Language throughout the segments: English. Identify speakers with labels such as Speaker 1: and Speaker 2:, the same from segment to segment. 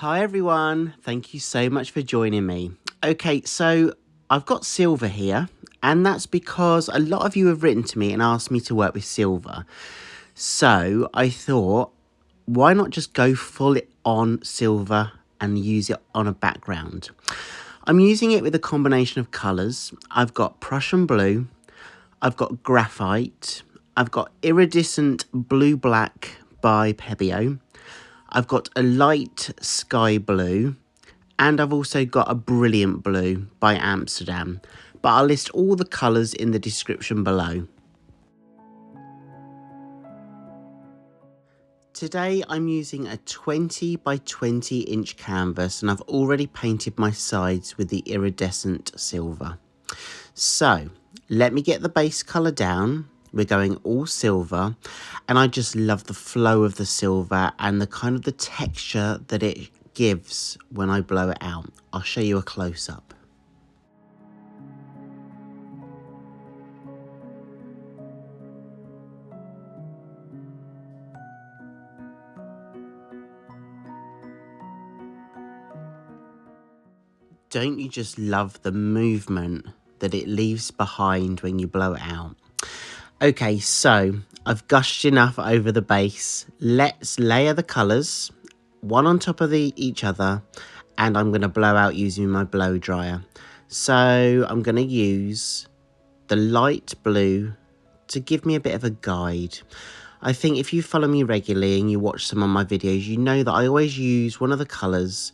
Speaker 1: Hi everyone, thank you so much for joining me. Okay, so I've got silver here, and that's because a lot of you have written to me and asked me to work with silver. So I thought, why not just go full on silver and use it on a background? I'm using it with a combination of colours. I've got Prussian blue, I've got graphite, I've got iridescent blue-black by Pebeo, I've got a light sky blue, and I've also got a brilliant blue by Amsterdam, but I'll list all the colours in the description below. Today I'm using a 20 by 20 inch canvas, and I've already painted my sides with the iridescent silver. So let me get the base colour down. We're going all silver, and I just love the flow of the silver and the kind of the texture that it gives when I blow it out. I'll show you a close-up. Don't you just love the movement that it leaves behind when you blow it out? Okay, so I've gushed enough over the base. Let's layer the colours, one on top of each other, and I'm going to blow out using my blow dryer. So I'm going to use the light blue to give me a bit of a guide. I think if you follow me regularly and you watch some of my videos, you know that I always use one of the colours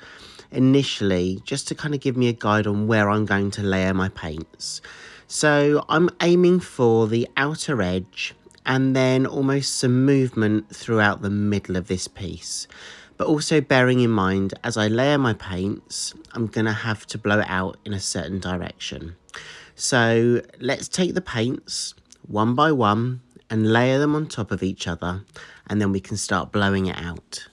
Speaker 1: initially just to kind of give me a guide on where I'm going to layer my paints. So I'm aiming for the outer edge and then almost some movement throughout the middle of this piece. But also bearing in mind, as I layer my paints, I'm going to have to blow it out in a certain direction. So let's take the paints one by one and layer them on top of each other, and then we can start blowing it out.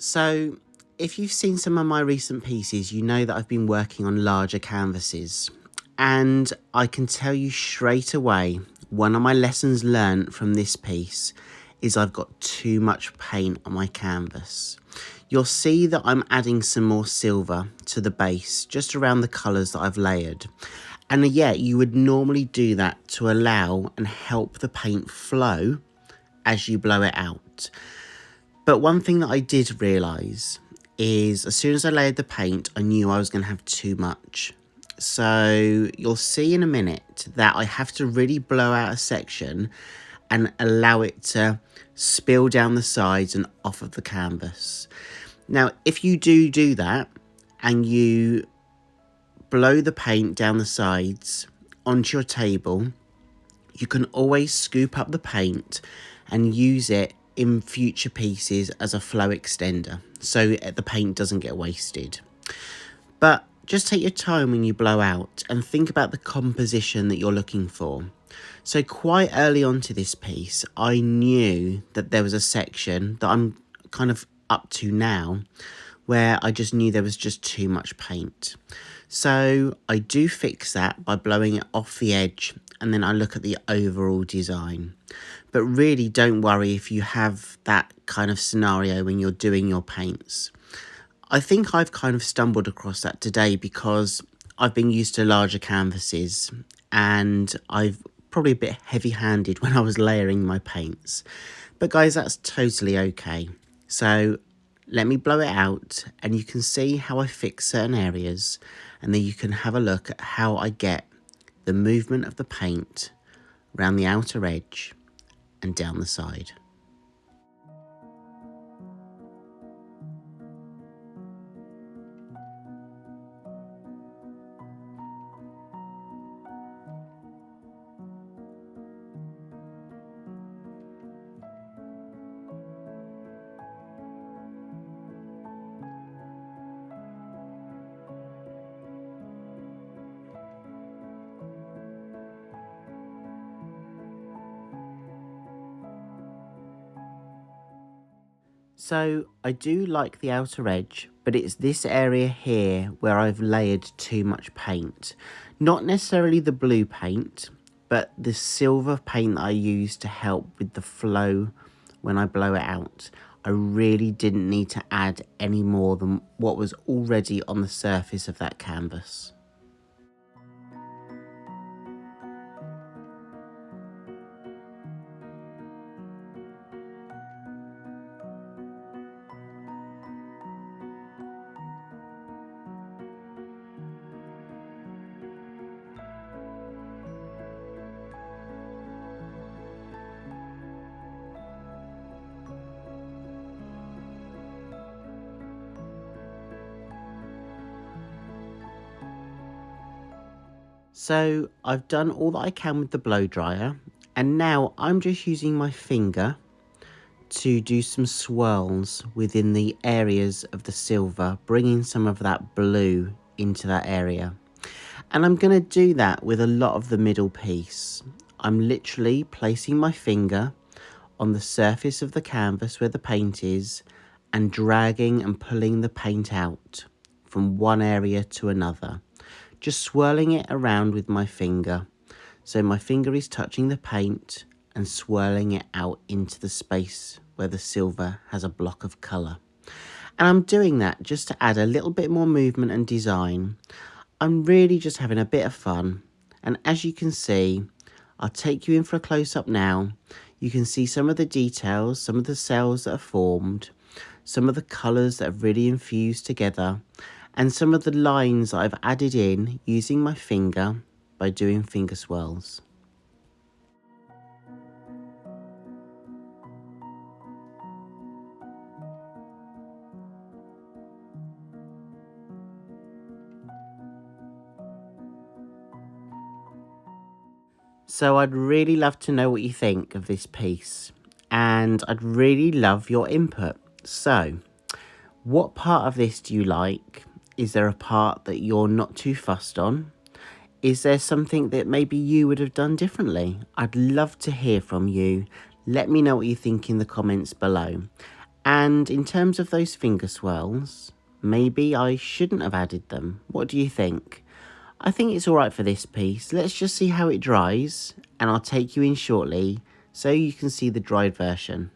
Speaker 1: So if you've seen some of my recent pieces, you know that I've been working on larger canvases, and I can tell you straight away, one of my lessons learned from this piece is I've got too much paint on my canvas. You'll see that I'm adding some more silver to the base, just around the colours that I've layered. And yeah, you would normally do that to allow and help the paint flow as you blow it out. But one thing that I did realise is as soon as I layered the paint, I knew I was going to have too much. So you'll see in a minute that I have to really blow out a section and allow it to spill down the sides and off of the canvas. Now, if you do that and you blow the paint down the sides onto your table, you can always scoop up the paint and use it in future pieces as a flow extender, so the paint doesn't get wasted. But just take your time when you blow out and think about the composition that you're looking for. So quite early on to this piece, I knew that there was a section that I'm kind of up to now where I just knew there was just too much paint. So I do fix that by blowing it off the edge, and then I look at the overall design. But really don't worry if you have that kind of scenario when you're doing your paints. I think I've kind of stumbled across that today because I've been used to larger canvases and I've probably a bit heavy-handed when I was layering my paints. But guys, that's totally okay. So let me blow it out and you can see how I fix certain areas, and then you can have a look at how I get the movement of the paint around the outer edge and down the side. So I do like the outer edge, but it's this area here where I've layered too much paint. Not necessarily the blue paint, but the silver paint that I use to help with the flow when I blow it out. I really didn't need to add any more than what was already on the surface of that canvas. So I've done all that I can with the blow dryer, and now I'm just using my finger to do some swirls within the areas of the silver, bringing some of that blue into that area. And I'm going to do that with a lot of the middle piece. I'm literally placing my finger on the surface of the canvas where the paint is and dragging and pulling the paint out from one area to another. Just swirling it around with my finger. So my finger is touching the paint and swirling it out into the space where the silver has a block of colour. And I'm doing that just to add a little bit more movement and design. I'm really just having a bit of fun. And as you can see, I'll take you in for a close-up now. You can see some of the details, some of the cells that are formed, some of the colours that have really infused together, and some of the lines that I've added in using my finger by doing finger swirls. So I'd really love to know what you think of this piece, and I'd really love your input. So what part of this do you like? Is there a part that you're not too fussed on? Is there something that maybe you would have done differently? I'd love to hear from you. Let me know what you think in the comments below. And in terms of those finger swirls, maybe I shouldn't have added them. What do you think? I think it's alright for this piece. Let's just see how it dries, and I'll take you in shortly so you can see the dried version.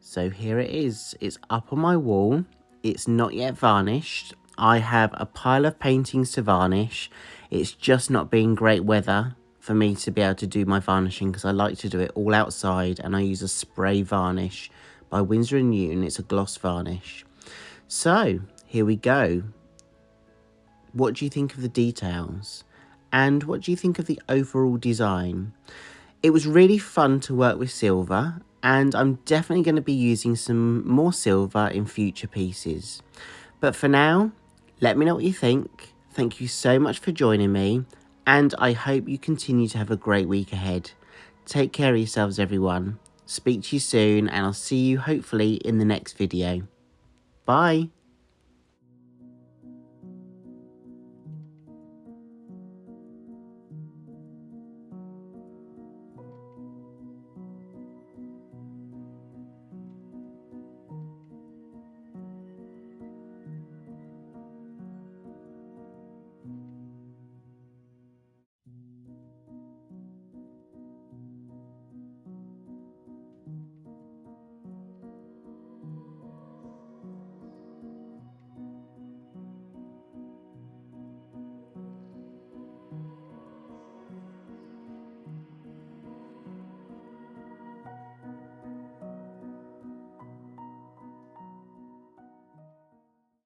Speaker 1: So here it is, it's up on my wall, it's not yet varnished. I have a pile of paintings to varnish. It's just not been great weather for me to be able to do my varnishing because I like to do it all outside, and I use a spray varnish by Winsor & Newton. It's a gloss varnish. So here we go. What do you think of the details? And what do you think of the overall design? It was really fun to work with silver, and I'm definitely going to be using some more silver in future pieces. But for now, let me know what you think. Thank you so much for joining me, and I hope you continue to have a great week ahead. Take care of yourselves, everyone. Speak to you soon, and I'll see you hopefully in the next video. Bye.